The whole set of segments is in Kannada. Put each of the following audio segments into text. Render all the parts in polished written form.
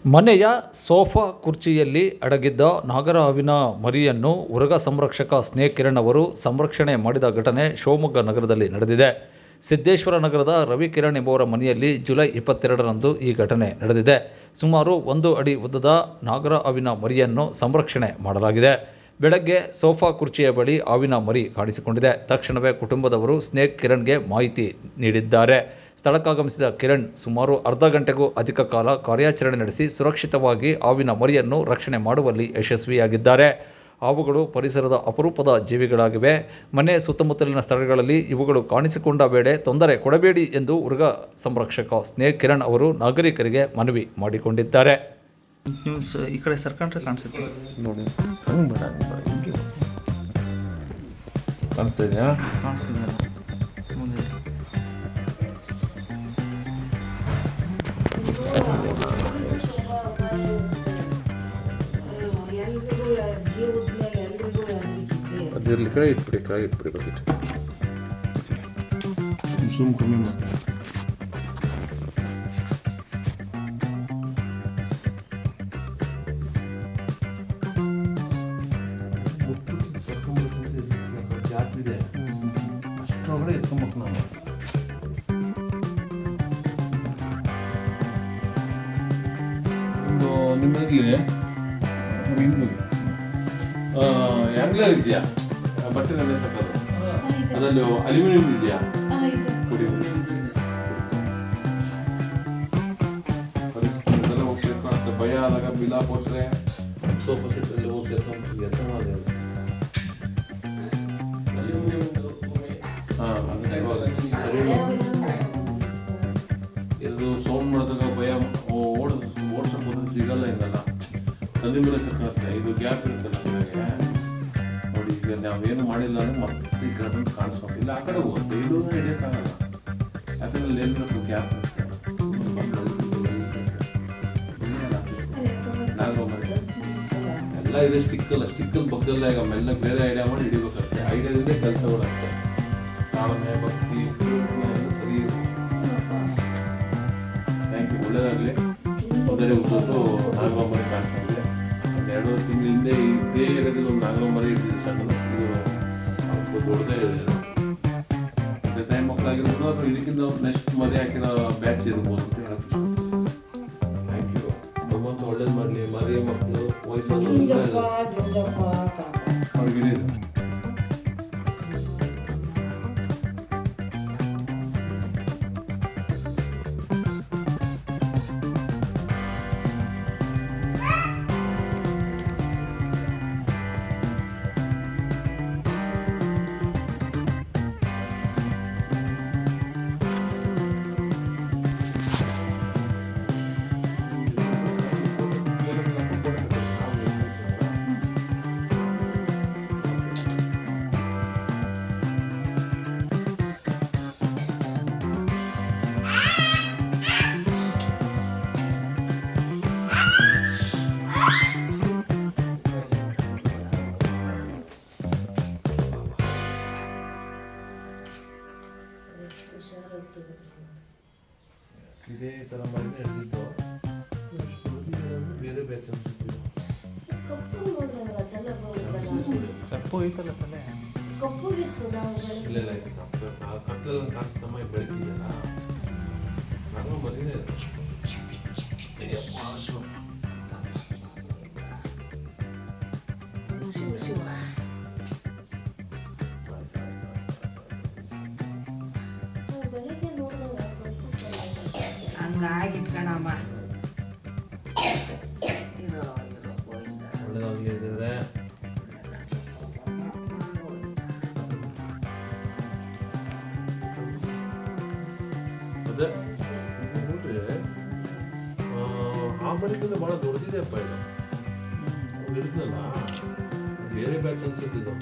ಮನೆಯ ಸೋಫಾ ಕುರ್ಚಿಯಲ್ಲಿ ಅಡಗಿದ್ದ ನಾಗರ ಹಾವಿನ ಮರಿಯನ್ನು ಉರಗ ಸಂರಕ್ಷಕ ಸ್ನೇಕ್ ಕಿರಣ್ ಅವರು ಸಂರಕ್ಷಣೆ ಮಾಡಿದ ಘಟನೆ ಶಿವಮೊಗ್ಗ ನಗರದಲ್ಲಿ ನಡೆದಿದೆ. ಸಿದ್ದೇಶ್ವರ ನಗರದ ರವಿ ಕಿರಣ್ ಎಂಬುವರ ಮನೆಯಲ್ಲಿ ಜುಲೈ 22ರಂದು ಈ ಘಟನೆ ನಡೆದಿದೆ. ಸುಮಾರು 1 ಅಡಿ ಉದ್ದದ ನಾಗರ ಹಾವಿನ ಮರಿಯನ್ನು ಸಂರಕ್ಷಣೆ ಮಾಡಲಾಗಿದೆ. ಬೆಳಗ್ಗೆ ಸೋಫಾ ಕುರ್ಚಿಯ ಬಳಿ ಹಾವಿನ ಮರಿ ಕಾಣಿಸಿಕೊಂಡಿದೆ. ತಕ್ಷಣವೇ ಕುಟುಂಬದವರು ಸ್ನೇಕ್ ಕಿರಣ್ಗೆ ಮಾಹಿತಿ ನೀಡಿದ್ದಾರೆ. ಸ್ಥಳಕ್ಕಾಗಮಿಸಿದ ಕಿರಣ್ ಸುಮಾರು ಅರ್ಧ ಗಂಟೆಗೂ ಅಧಿಕ ಕಾಲ ಕಾರ್ಯಾಚರಣೆ ನಡೆಸಿ ಸುರಕ್ಷಿತವಾಗಿ ಹಾವಿನ ಮರಿಯನ್ನು ರಕ್ಷಣೆ ಮಾಡುವಲ್ಲಿ ಯಶಸ್ವಿಯಾಗಿದ್ದಾರೆ. ಹಾವುಗಳು ಪರಿಸರದ ಅಪರೂಪದ ಜೀವಿಗಳಾಗಿವೆ. ಮನೆ ಸುತ್ತಮುತ್ತಲಿನ ಸ್ಥಳಗಳಲ್ಲಿ ಇವುಗಳು ಕಾಣಿಸಿಕೊಂಡ ವೇಳೆ ತೊಂದರೆ ಕೊಡಬೇಡಿ ಎಂದು ಉರಗ ಸಂರಕ್ಷಕ ಸ್ನೇಕ್ ಕಿರಣ್ ಅವರು ನಾಗರಿಕರಿಗೆ ಮನವಿ ಮಾಡಿಕೊಂಡಿದ್ದಾರೆ. ಈ ಕಡೆ ಸರ್ಕಂಡ್ರೆ ಕಾಣಿಸುತ್ತೆ ನೋಡಿ, ಹಂಗೆ ಬೇಡ, ಹಿಂಗೆ ಕಾಣಿಸ್ತಾ ಇದೆಯಾ? ಕಾಣಿಸ್ತಿದೆಯಲ್ಲ ಮುಂದೆ. ಅದಿರಲಿ, ಕೈ ಇಟ್ಬಿಡಿ ಬಕೆಟ್. ಜೂಮ್ ಕಮ್ಮಿ ಮಾಡಿ. ಜಾತಿದೆ ಅಷ್ಟೊಳಗಡೆ ಎತ್ಕೊಂಬೇಕು ನಾವು. ಒಂದು ನಿಮ್ಮಲ್ಲಿ ಆ್ಯಂಗ್ಲರ್ ಇದೆಯಾ? ಬಟ್ಟೆನಲ್ಲೇ ತಗೋದು. ಅದರಲ್ಲಿ ಅಲ್ಯೂಮಿನಿಯಂ ಇದೆಯಾ? ಪರಿಸ್ಥಿತಿಗೆಲ್ಲ ಹೋಗಿ ಸೇರ್ಕೊಳುತ್ತೆ. ಭಯ ಆದಾಗ ಬಿಲ ಕೊಟ್ಟರೆ ಸೋಫಾ ಸೆಟ್ಟಲ್ಲಿ ಹೋಗಿ ಸೇರ್ಕೊಂಡು ಎತ್ತ ಮಾಡಿದೆ. ಇದು ಸೌಂಡ್ ಮಾಡಿದಾಗ ಭಯ ಓಡ್ಸಕ್ಕೆ ಹೋದ್ರೆ ಸಿಗಲ್ಲ. ಹಿಂಗಲ್ಲ ತಂದಿ ಮೇಲೆ ಸೇರ್ಕೊಳುತ್ತೆ. ಇದು ಗ್ಯಾಪ್ ಇರುತ್ತಲ್ಲ ಕಡೆಗೆ ನೋಡಿ. ಈಗ ನಾವೇನು ಮಾಡಿಲ್ಲ ಅಂದ್ರೆ ಮತ್ತೆ ಈ ಕಡೆ ಬಂದು ಕಾಣಿಸ್ಕೊಂಡಿಲ್ಲ. ಆ ಕಡೆ ಹೋಗುತ್ತೆ. ಇದು ಹಿಡಿಯೋಕ್ಕಾಗಲ್ಲ. ಯಾಕಂದ್ರೆ ಏನಿರುತ್ತೆ ಗ್ಯಾಪ್ ಇರುತ್ತೆ. ಎಲ್ಲ ಇದೆ ಸ್ಟಿಕ್ಕಲ್ಲಿ ಬಗ್ಗಲ್ಲ. ಈಗ ಮೆಲ್ಲ ಬೇರೆ ಐಡಿಯಾ ಮಾಡಿ ಹಿಡಿಬೇಕಷ್ಟೇ. ಐಡಿಯಾದಿಂದ ಕೆಲಸಗಳು ಅಷ್ಟೇ. ತಾಳ್ಮೆ, ಭಕ್ತಿ ಸರಿ. ಥ್ಯಾಂಕ್ ಯು, ಒಳ್ಳೇದಾಗಲಿ. ಮೊದಲೇ ಉದ್ದದ್ದು ನಾಗರಮರಿ ಕಾಣಿಸ್ಕೊಂಡಿದೆ. ಒಂದು 2 ತಿಂಗಳ ಹಿಂದೆ ಇದೇ ಏರಿಯಾದಲ್ಲಿ ಒಂದು ನಾಗರಮರಿ ಹಿಡಿದಿದೆ ಸಣ್ಣದು. ಇದು ದೊಡ್ಡದೇ ಇದೆ. ಅದೇ ಟೈಮ್ ಮಕ್ಕಳಾಗಿರ್ಬೋದು ಅಥವಾ ಇದಕ್ಕಿಂತ ನೆಕ್ಸ್ಟ್ ಮರಿ ಹಾಕಿರೋ ಬ್ಯಾಚ್ ಇರ್ಬೋದು ಅಂತ ಹೇಳಕ್ಕೆ. Thank you. ಭಗವಂತ ಒಳ್ಳೇದು ಮಾಡಲಿ. ಮರಿ ಮಕ್ಕಳು ವಯಸ್ಸಾದ ಅವ್ರಿಗೆ ಇದೇ ಥರ ಮಾಡಿ ಹಿಡಿದಿದ್ದು. ಬೇರೆ ಬ್ಯಾಚ್ ಅನ್ಸುತ್ತೆ. ಕಪ್ಪು ಹೋಯ್ತಲ್ಲ ತಲೆ. ಇಲ್ಲ ಕತ್ತಲಲ್ಲಿ ಕಾಣಿಸ್ತಮ್ಮ ಬೆಳಕಿದೆಯಲ್ಲ. ನಾನು ಮರಿನೇ ಹಂಗಾಗಿತ್ತು ಕಣಮ್ಮ. ಒಳ್ಳೆದಾಗಲಿ ಇದ್ರೆ ಅದೇ ನೋಡ್ರಿ. ಆ ಮರಿಗಿಂತ ಭಾಳ ದೊಡ್ಡದಿದೆಯಪ್ಪ ಇದು. ಹಿಡಿದ್ನಲ್ಲ ಬೇರೆ ಬ್ಯಾಚ್ ಅನ್ಸುತ್ತಿದ್ದು.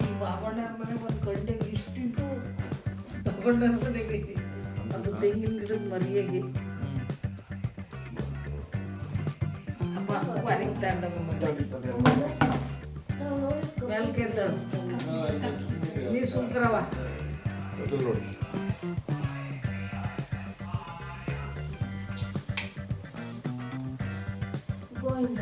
ಈ ಬಾಬಣ್ಣವ್ರ ಮನೆಗೆ ಒಂದು ಗಂಟೆಗೆ ಇಷ್ಟಿದ್ದು ಬಾಬಣ್ಣವ್ರ ಮನೆಗೆ ಅದು ತೆಂಗಿನ ಗಿಡದ ಮರಿಯಾಗಿ ಅಪ್ಪ ಮನೆಗೆ ತಗೊಂಡೋಗ ಮೇಲ್ಕೆ ನೀವು ಸುಮ್ಕರವ ನೋಡಿ. ಗೋವಿಂದ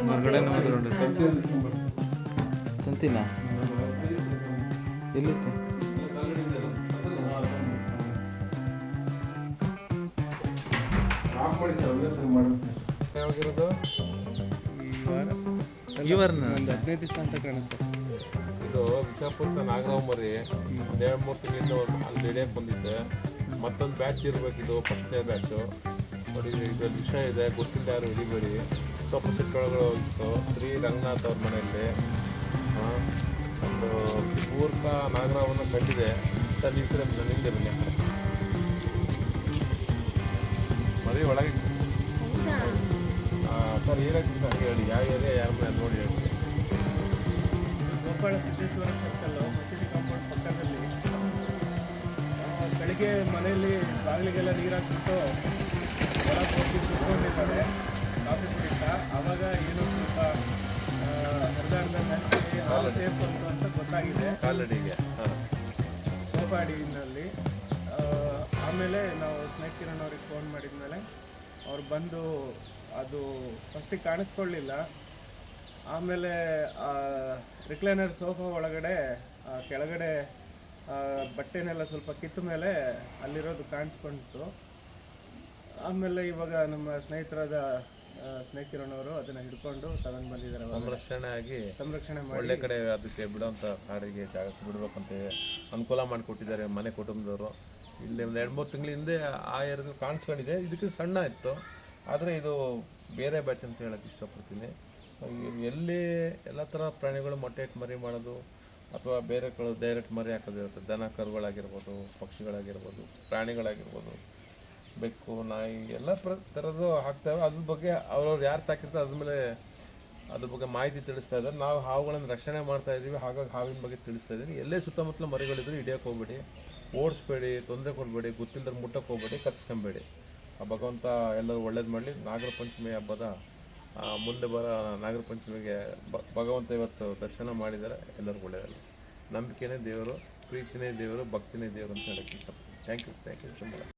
ಹೊರಗಡೆ ತಂತಿಲ್ಲ ಎಲ್ಲಿತ್ತು ಯಾವಾಗಿರೋದು ಈ ವಾರನ 15 ದಿವಸ ಅಂತ ಕಾಣುತ್ತೆ. ಇದು ವಿಜಯಪುರದ ನಾಗರಾವ್ ಮರಿ ಒಂದು 2-3 ತಿಂಗಳಿಂದ ಅಲ್ಲಿ ಹಿಡಿಯಕ್ಕೆ ಬಂದಿದ್ದೆ. ಮತ್ತೊಂದು ಬ್ಯಾಚ್ ಇರಬೇಕಿದು ಫಸ್ಟ್ನೇ ಬ್ಯಾಚು. ನೋಡಿ ಇದ್ರಲ್ಲಿ ವಿಷಯ ಇದೆ, ಗೊತ್ತಿಲ್ಲ ಯಾರು ಹಿಡಿಬೇಡಿ. ಸೊಪ್ಪು ಸಿಟ್ಟೊಳಗಡೆ ಹೋಗಿತ್ತು ಶ್ರೀ ರಂಗನಾಥ್ ಅವ್ರ ಮನೆಯಲ್ಲಿ. ಒಂದು ಪೂರ್ಕ ನಾಗರಾವನ್ನು ಕಂಡಿದೆ ಅಂತ ನೀವು ಕಡೆ ನಿಂದೆ ಬನ್ನಿ. ಮರಿ ಒಳಗೆ ಸರ್ ಏನಾಗ್ತಿದೆ ಅಂತ ಹೇಳಿ, ಯಾವ ಏರಿಯಾ ಯಾರ ಮನೆ ನೋಡಿ ಹೇಳ್ತೀನಿ. ಗೋಪಾಳ ಸಿದ್ದೇಶ್ವರ ಸರ್ಕಲ್ಲು ಮಸೀದಿ ಕಾಂಪೌಂಡ್ ಪಕ್ಕದಲ್ಲಿ ಬೆಳಿಗ್ಗೆ ಮನೆಯಲ್ಲಿ ಬಾಗಿಲಿಗೆಲ್ಲ ನೀರು ಹಾಕ್ಬಿಟ್ಟು ಹೊರಗೆ ಹೋಗಿ ಕುತ್ಕೊಂಡಿದ್ದಾರೆ ಕಾಫಿ ಕುಡಿತಾ. ಆವಾಗ ಏನೋ ಸ್ವಲ್ಪ ಅರ್ಧ ಹಂಚಿ ಹಾಲು ಸೇರ್ಕೊಂತು ಅಂತ ಗೊತ್ತಾಗಿದೆ ಕಾಲಡಿಗೆ. ಸೋಫಾ ಅಡಿನಲ್ಲಿ. ಆಮೇಲೆ ನಾವು ಸ್ನೇಕ್ ಕಿರಣ್ ಅವ್ರಿಗೆ ಫೋನ್ ಮಾಡಿದ್ಮೇಲೆ ಅವ್ರು ಬಂದು ಅದು ಫಸ್ಟಿಗೆ ಕಾಣಿಸ್ಕೊಳ್ಳಿಲ್ಲ. ಆಮೇಲೆ ರಿಕ್ಲೈನರ್ ಸೋಫಾ ಒಳಗಡೆ ಕೆಳಗಡೆ ಬಟ್ಟೆನೆಲ್ಲ ಸ್ವಲ್ಪ ಕಿತ್ತ ಮೇಲೆ ಅಲ್ಲಿರೋದು ಕಾಣಿಸ್ಕೊಂಡಿತ್ತು. ಆಮೇಲೆ ಇವಾಗ ನಮ್ಮ ಸ್ನೇಹಿತರಾದ ಸ್ನೇಕ್ ಕಿರಣ್ ಅವರು ಅದನ್ನು ಹಿಡ್ಕೊಂಡು ತಗೊಂಡು ಬಂದಿದ್ದಾರೆ. ಸಂರಕ್ಷಣೆ ಮಾಡಿ ಒಳ್ಳೆ ಕಡೆ ಅದಕ್ಕೆ ಬಿಡೋಂಥ ಕಾಡಿಗೆ ಜಾಗಕ್ಕೆ ಬಿಡ್ಬೇಕಂತ ಅನುಕೂಲ ಮಾಡಿಕೊಟ್ಟಿದ್ದಾರೆ ಮನೆ ಕುಟುಂಬದವರು. ಇಲ್ಲಿ ಒಂದು 2-3 ತಿಂಗಳ ಹಿಂದೆ ಆ ಏರಿಯಾದಲ್ಲಿ ಕಾಣಿಸ್ಕೊಂಡಿದೆ. ಇದಕ್ಕೆ ಸಣ್ಣ ಇತ್ತು, ಆದರೆ ಇದು ಬೇರೆ ಬ್ಯಾಚ್ ಅಂತ ಹೇಳೋಕ್ಕೆ ಇಷ್ಟಪಡ್ತೀನಿ. ಎಲ್ಲಿ ಎಲ್ಲ ಥರ ಪ್ರಾಣಿಗಳು ಮೊಟ್ಟೆ ಇಟ್ಟು ಮರಿ ಮಾಡೋದು ಅಥವಾ ಬೇರೆ ಕಡೆ ಡೈರೆಕ್ಟ್ ಮರಿ ಹಾಕೋದಿರುತ್ತೆ. ದನ ಕರುಗಳಾಗಿರ್ಬೋದು, ಪಕ್ಷಿಗಳಾಗಿರ್ಬೋದು, ಪ್ರಾಣಿಗಳಾಗಿರ್ಬೋದು, ಬೆಕ್ಕು, ನಾಯಿ ಎಲ್ಲ ಥರದ್ದು ಹಾಕ್ತೇವೆ. ಅದ್ರ ಬಗ್ಗೆ ಅವ್ರವ್ರು ಯಾರು ಸಾಕಿರ್ತಾರೆ ಅದ್ರ ಮೇಲೆ ಅದ್ರ ಬಗ್ಗೆ ಮಾಹಿತಿ ತಿಳಿಸ್ತಾ ಇದ್ದಾರೆ. ನಾವು ಹಾವುಗಳನ್ನು ರಕ್ಷಣೆ ಮಾಡ್ತಾ ಇದ್ದೀವಿ, ಹಾಗಾಗಿ ಹಾವಿನ ಬಗ್ಗೆ ತಿಳಿಸ್ತಾ ಇದ್ದೀವಿ. ಎಲ್ಲೇ ಸುತ್ತಮುತ್ತಲ ಮರಿಗಳಿದ್ರು ಹಿಡಿಯೋಕೆ ಹೋಗ್ಬೇಡಿ, ಓಡಿಸ್ಬೇಡಿ, ತೊಂದರೆ ಕೊಡಬೇಡಿ, ಗೊತ್ತಿಲ್ಲದ್ರೆ ಮುಟ್ಟಕ್ಕೆ ಹೋಗ್ಬೇಡಿ, ಕರ್ಸ್ಕೊಂಬೇಡಿ. ಆ ಭಗವಂತ ಎಲ್ಲರೂ ಒಳ್ಳೇದು ಮಾಡಲಿ. ನಾಗರ ಪಂಚಮಿ ಹಬ್ಬದ ಮುಂದೆ ಬರೋ ನಾಗರ ಪಂಚಮಿಗೆ ಭಗವಂತ ಇವತ್ತು ದರ್ಶನ ಮಾಡಿದ್ದಾರೆ. ಎಲ್ಲರಿಗೂ ಒಳ್ಳೆಯದಲ್ಲ. ನಂಬಿಕೆನೇ ದೇವರು, ಪ್ರೀತಿನೇ ದೇವರು, ಭಕ್ತಿನೇ ದೇವರು ಅಂತ ಹೇಳಕ್ಕೆ ಇಷ್ಟಪಡ್ತೀನಿ. Thank you so much.